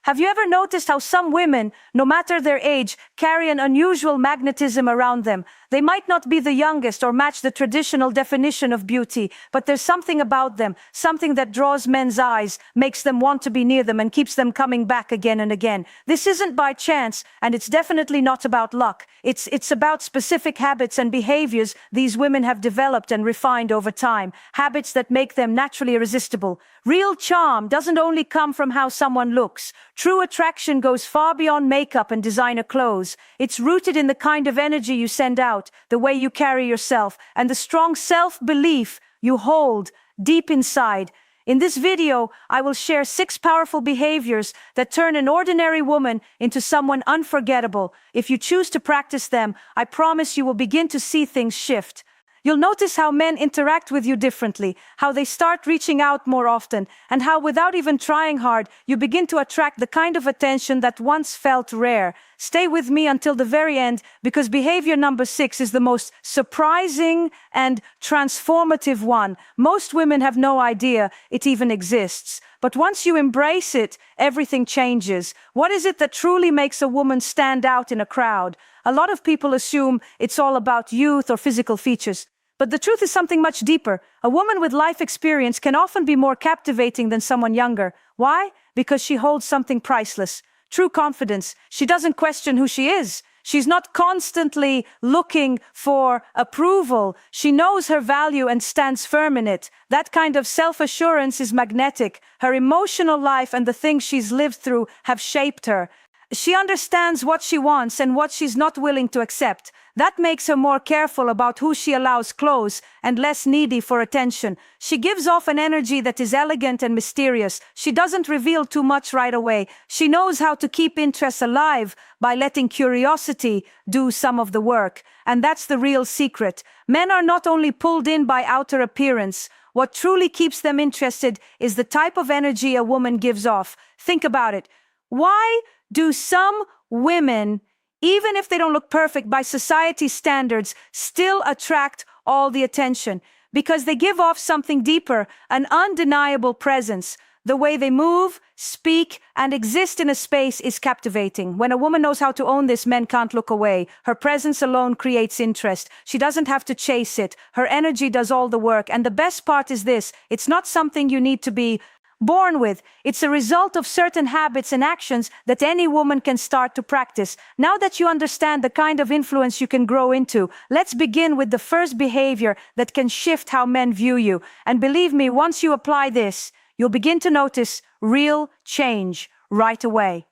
Have you ever noticed how some women, no matter their age, carry an unusual magnetism around them? They might not be the youngest or match the traditional definition of beauty, but there's something about them, something that draws men's eyes, makes them want to be near them and keeps them coming back again and again. This isn't by chance, and it's definitely not about luck. It's about specific habits and behaviors these women have developed and refined over time, habits that make them naturally irresistible. Real charm doesn't only come from how someone looks. True attraction goes far beyond makeup and designer clothes. It's rooted in the kind of energy you send out, the way you carry yourself, and the strong self-belief you hold deep inside. In this video, I will share 6 powerful behaviors that turn an ordinary woman into someone unforgettable. If you choose to practice them, I promise you will begin to see things shift. You'll notice how men interact with you differently, how they start reaching out more often, and how without even trying hard, you begin to attract the kind of attention that once felt rare. Stay with me until the very end, because behavior number 6 is the most surprising and transformative one. Most women have no idea it even exists. But once you embrace it, everything changes. What is it that truly makes a woman stand out in a crowd? A lot of people assume it's all about youth or physical features. But the truth is something much deeper. A woman with life experience can often be more captivating than someone younger. Why? Because she holds something priceless. True confidence. She doesn't question who she is. She's not constantly looking for approval. She knows her value and stands firm in it. That kind of self-assurance is magnetic. Her emotional life and the things she's lived through have shaped her. She understands what she wants and what she's not willing to accept. That makes her more careful about who she allows close and less needy for attention. She gives off an energy that is elegant and mysterious. She doesn't reveal too much right away. She knows how to keep interest alive by letting curiosity do some of the work. And that's the real secret. Men are not only pulled in by outer appearance. What truly keeps them interested is the type of energy a woman gives off. Think about it. Why do some women, even if they don't look perfect by society's standards, still attract all the attention? Because they give off something deeper, an undeniable presence. The way they move, speak, and exist in a space is captivating. When a woman knows how to own this, men can't look away. Her presence alone creates interest. She doesn't have to chase it. Her energy does all the work. And the best part is this: it's not something you need to be born with. It's a result of certain habits and actions that any woman can start to practice. Now that you understand the kind of influence you can grow into, let's begin with the first behavior that can shift how men view you. And believe me, once you apply this, you'll begin to notice real change right away.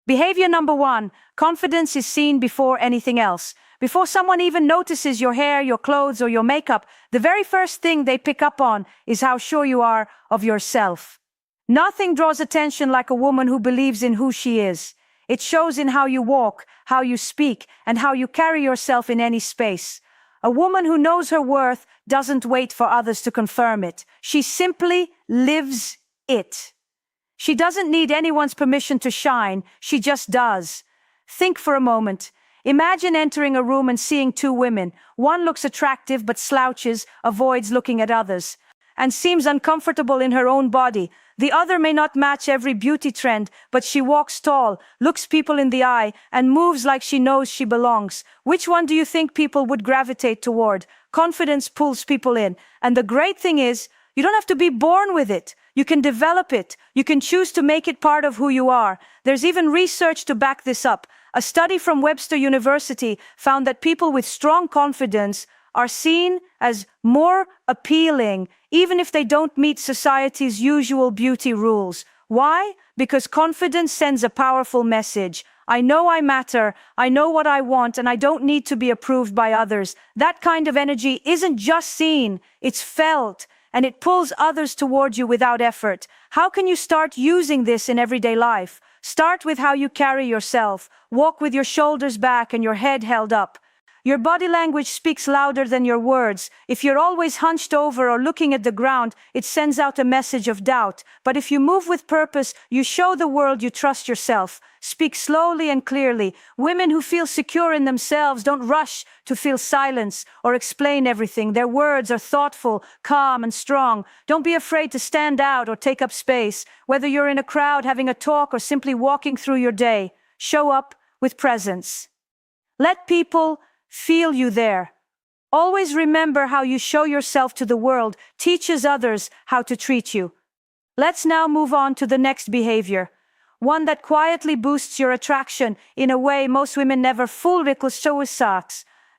Behavior number 1, confidence is seen before anything else. Before someone even notices your hair, your clothes, or your makeup, the very first thing they pick up on is how sure you are of yourself. Nothing draws attention like a woman who believes in who she is. It shows in how you walk, how you speak, and how you carry yourself in any space. A woman who knows her worth doesn't wait for others to confirm it. She simply lives it. She doesn't need anyone's permission to shine. She just does. Think for a moment. Imagine entering a room and seeing 2 women. One looks attractive but slouches, avoids looking at others, and seems uncomfortable in her own body. The other may not match every beauty trend, but she walks tall, looks people in the eye, and moves like she knows she belongs. Which one do you think people would gravitate toward? Confidence pulls people in. And the great thing is, you don't have to be born with it. You can develop it. You can choose to make it part of who you are. There's even research to back this up. A study from Webster University found that people with strong confidence are seen as more appealing, even if they don't meet society's usual beauty rules. Why? Because confidence sends a powerful message. I know I matter, I know what I want, and I don't need to be approved by others. That kind of energy isn't just seen, it's felt, and it pulls others toward you without effort. How can you start using this in everyday life? Start with how you carry yourself. Walk with your shoulders back and your head held up. Your body language speaks louder than your words. If you're always hunched over or looking at the ground, it sends out a message of doubt. But if you move with purpose, you show the world you trust yourself. Speak slowly and clearly. Women who feel secure in themselves don't rush to feel silence or explain everything. Their words are thoughtful, calm, and strong. Don't be afraid to stand out or take up space. Whether you're in a crowd having a talk or simply walking through your day, show up with presence. Let people feel you there. Always remember how you show yourself to the world teaches others how to treat you. Let's now move on to the next behavior. One that quietly boosts your attraction in a way most women never fully suicide.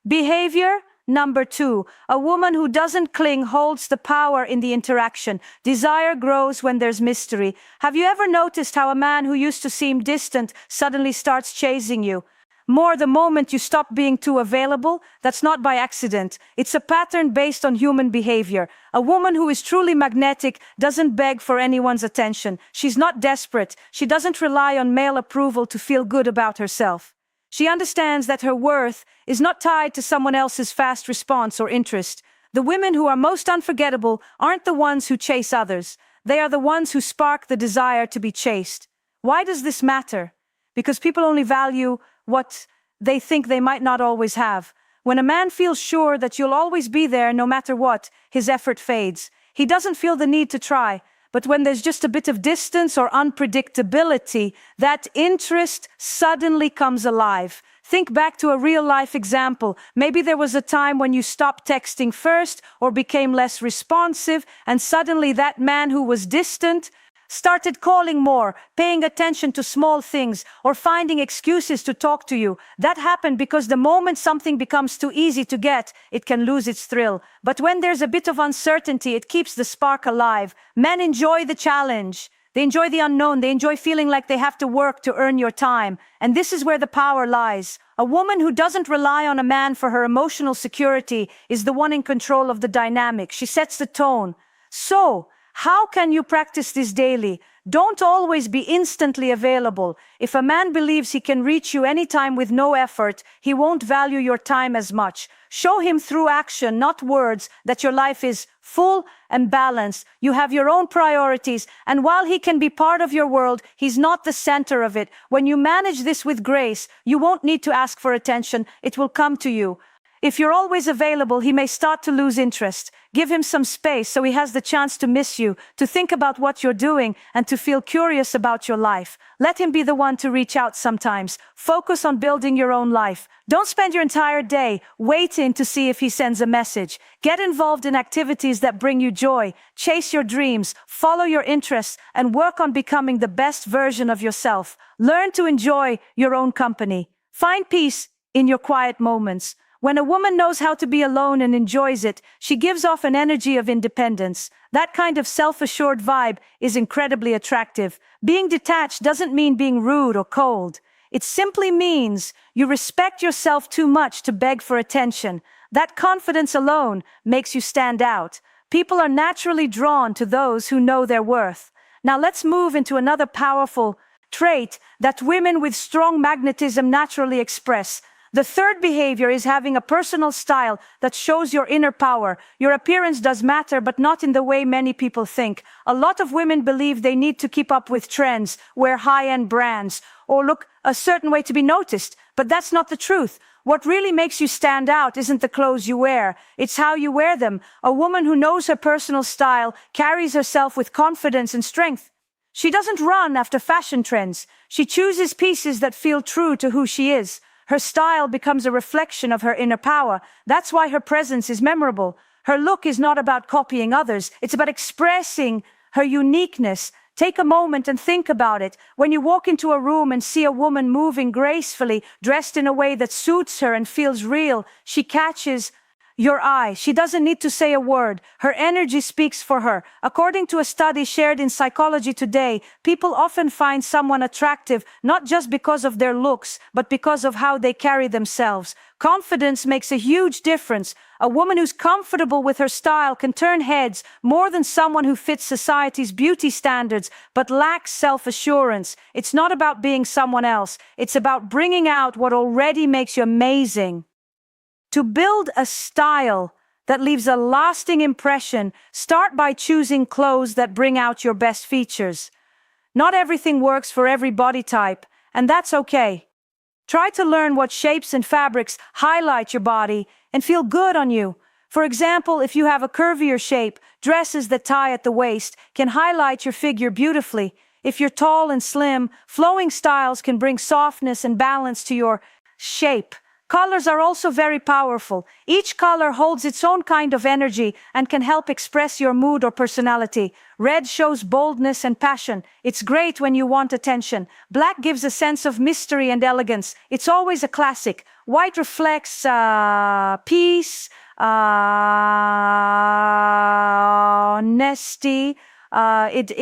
Behavior number 2. A woman who doesn't cling holds the power in the interaction. Desire grows when there's mystery. Have you ever noticed how a man who used to seem distant suddenly starts chasing you? More the moment you stop being too available? That's not by accident. It's a pattern based on human behavior. A woman who is truly magnetic doesn't beg for anyone's attention. She's not desperate. She doesn't rely on male approval to feel good about herself. She understands that her worth is not tied to someone else's fast response or interest. The women who are most unforgettable aren't the ones who chase others. They are the ones who spark the desire to be chased. Why does this matter? Because people only value what they think they might not always have. When a man feels sure that you'll always be there no matter what, his effort fades. He doesn't feel the need to try. But when there's just a bit of distance or unpredictability, that interest suddenly comes alive. Think back to a real-life example. Maybe there was a time when you stopped texting first or became less responsive, and suddenly that man who was distant started calling more, paying attention to small things, or finding excuses to talk to you. That happened because the moment something becomes too easy to get, it can lose its thrill. But when there's a bit of uncertainty, it keeps the spark alive. Men enjoy the challenge. They enjoy the unknown. They enjoy feeling like they have to work to earn your time. And this is where the power lies. A woman who doesn't rely on a man for her emotional security is the one in control of the dynamic. She sets the tone. So, how can you practice this daily? Don't always be instantly available. If a man believes he can reach you anytime with no effort, he won't value your time as much. Show him through action, not words, that your life is full and balanced. You have your own priorities, and while he can be part of your world, he's not the center of it. When you manage this with grace, you won't need to ask for attention. It will come to you. If you're always available, he may start to lose interest. Give him some space so he has the chance to miss you, to think about what you're doing, and to feel curious about your life. Let him be the one to reach out sometimes. Focus on building your own life. Don't spend your entire day waiting to see if he sends a message. Get involved in activities that bring you joy. Chase your dreams, follow your interests, and work on becoming the best version of yourself. Learn to enjoy your own company. Find peace in your quiet moments. When a woman knows how to be alone and enjoys it, she gives off an energy of independence. That kind of self-assured vibe is incredibly attractive. Being detached doesn't mean being rude or cold. It simply means you respect yourself too much to beg for attention. That confidence alone makes you stand out. People are naturally drawn to those who know their worth. Now let's move into another powerful trait that women with strong magnetism naturally express. The third behavior is having a personal style that shows your inner power. Your appearance does matter, but not in the way many people think. A lot of women believe they need to keep up with trends, wear high-end brands, or look a certain way to be noticed. But that's not the truth. What really makes you stand out isn't the clothes you wear. It's how you wear them. A woman who knows her personal style carries herself with confidence and strength. She doesn't run after fashion trends. She chooses pieces that feel true to who she is. Her style becomes a reflection of her inner power. That's why her presence is memorable. Her look is not about copying others. It's about expressing her uniqueness. Take a moment and think about it. When you walk into a room and see a woman moving gracefully, dressed in a way that suits her and feels real, she catches your eye. She doesn't need to say a word. Her energy speaks for her. According to a study shared in Psychology Today, people often find someone attractive not just because of their looks, but because of how they carry themselves. Confidence makes a huge difference. A woman who's comfortable with her style can turn heads more than someone who fits society's beauty standards but lacks self-assurance. It's not about being someone else. It's about bringing out what already makes you amazing. To build a style that leaves a lasting impression, start by choosing clothes that bring out your best features. Not everything works for every body type, and that's okay. Try to learn what shapes and fabrics highlight your body and feel good on you. For example, if you have a curvier shape, dresses that tie at the waist can highlight your figure beautifully. If you're tall and slim, flowing styles can bring softness and balance to your shape. Colors are also very powerful. Each color holds its own kind of energy and can help express your mood or personality. Red shows boldness and passion. It's great when you want attention. Black gives a sense of mystery and elegance. It's always a classic. White reflects peace, honesty. It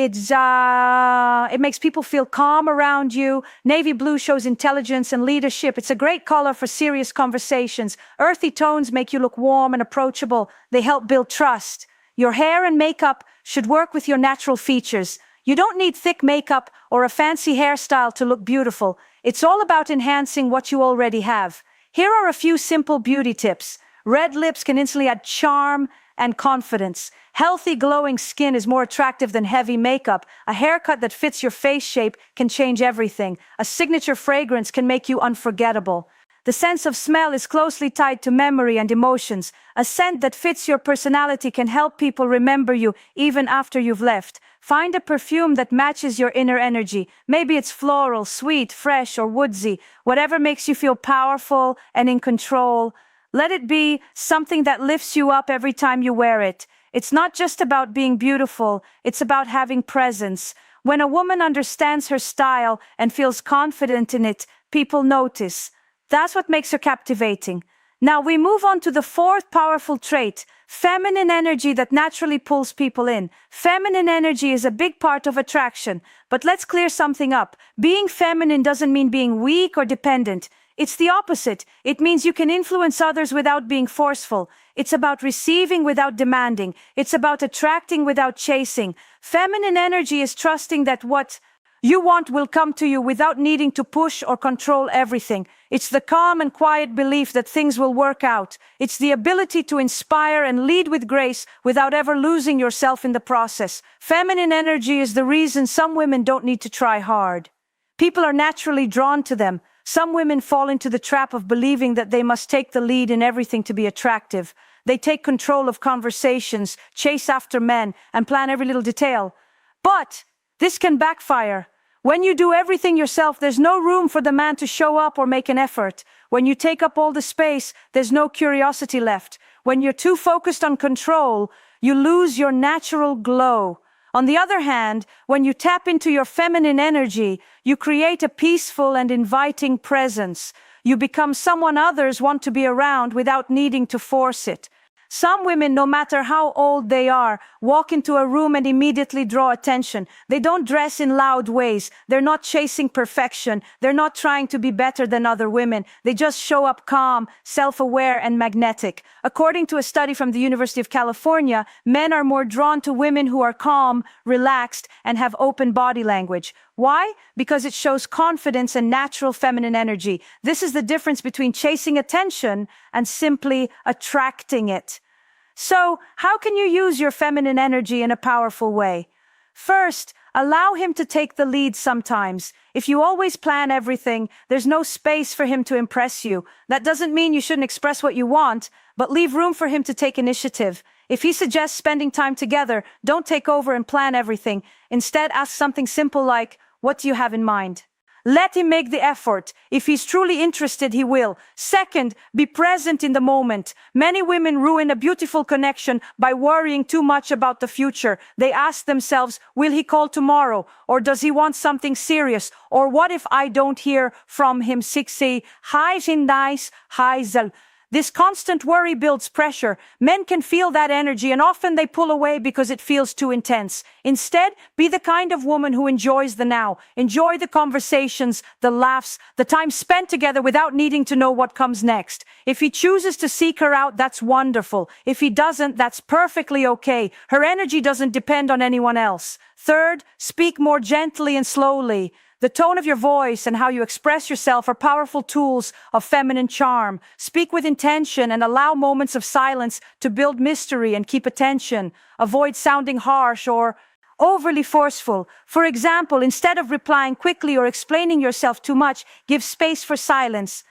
makes people feel calm around you. Navy blue shows intelligence and leadership. It's a great color for serious conversations. Earthy tones make you look warm and approachable. They help build trust. Your hair and makeup should work with your natural features. You don't need thick makeup or a fancy hairstyle to look beautiful. It's all about enhancing what you already have. Here are a few simple beauty tips. Red lips can instantly add charm and confidence. Healthy, glowing skin is more attractive than heavy makeup. A haircut that fits your face shape can change everything. A signature fragrance can make you unforgettable. The sense of smell is closely tied to memory and emotions. A scent that fits your personality can help people remember you even after you've left. Find a perfume that matches your inner energy. Maybe it's floral, sweet, fresh, or woodsy. Whatever makes you feel powerful and in control. Let it be something that lifts you up every time you wear it. It's not just about being beautiful, it's about having presence. When a woman understands her style and feels confident in it, people notice. That's what makes her captivating. Now we move on to the fourth powerful trait, feminine energy that naturally pulls people in. Feminine energy is a big part of attraction, but let's clear something up. Being feminine doesn't mean being weak or dependent. It's the opposite. It means you can influence others without being forceful. It's about receiving without demanding. It's about attracting without chasing. Feminine energy is trusting that what you want will come to you without needing to push or control everything. It's the calm and quiet belief that things will work out. It's the ability to inspire and lead with grace without ever losing yourself in the process. Feminine energy is the reason some women don't need to try hard. People are naturally drawn to them. Some women fall into the trap of believing that they must take the lead in everything to be attractive. They take control of conversations, chase after men, and plan every little detail. But this can backfire. When you do everything yourself, there's no room for the man to show up or make an effort. When you take up all the space, there's no curiosity left. When you're too focused on control, you lose your natural glow. On the other hand, when you tap into your feminine energy, you create a peaceful and inviting presence. You become someone others want to be around without needing to force it. Some women, no matter how old they are, walk into a room and immediately draw attention. They don't dress in loud ways. They're not chasing perfection. They're not trying to be better than other women. They just show up calm, self-aware, and magnetic. According to a study from the University of California, men are more drawn to women who are calm, relaxed, and have open body language. Why? Because it shows confidence and natural feminine energy. This is the difference between chasing attention and simply attracting it. So, how can you use your feminine energy in a powerful way? First, allow him to take the lead sometimes. If you always plan everything, there's no space for him to impress you. That doesn't mean you shouldn't express what you want, but leave room for him to take initiative. If he suggests spending time together, don't take over and plan everything. Instead, ask something simple like, "What do you have in mind?" Let him make the effort. If he's truly interested, he will. Second, be present in the moment. Many women ruin a beautiful connection by worrying too much about the future. They ask themselves, will he call tomorrow? Or does he want something serious? Or what if I don't hear from him? This constant worry builds pressure. Men can feel that energy and often they pull away because it feels too intense. Instead, be the kind of woman who enjoys the now. Enjoy the conversations, the laughs, the time spent together without needing to know what comes next. If he chooses to seek her out, that's wonderful. If he doesn't, that's perfectly okay. Her energy doesn't depend on anyone else. Third, speak more gently and slowly. The tone of your voice and how you express yourself are powerful tools of feminine charm. Speak with intention and allow moments of silence to build mystery and keep attention. Avoid sounding harsh or overly forceful. For example, instead of replying quickly or explaining yourself too much, give space for silence.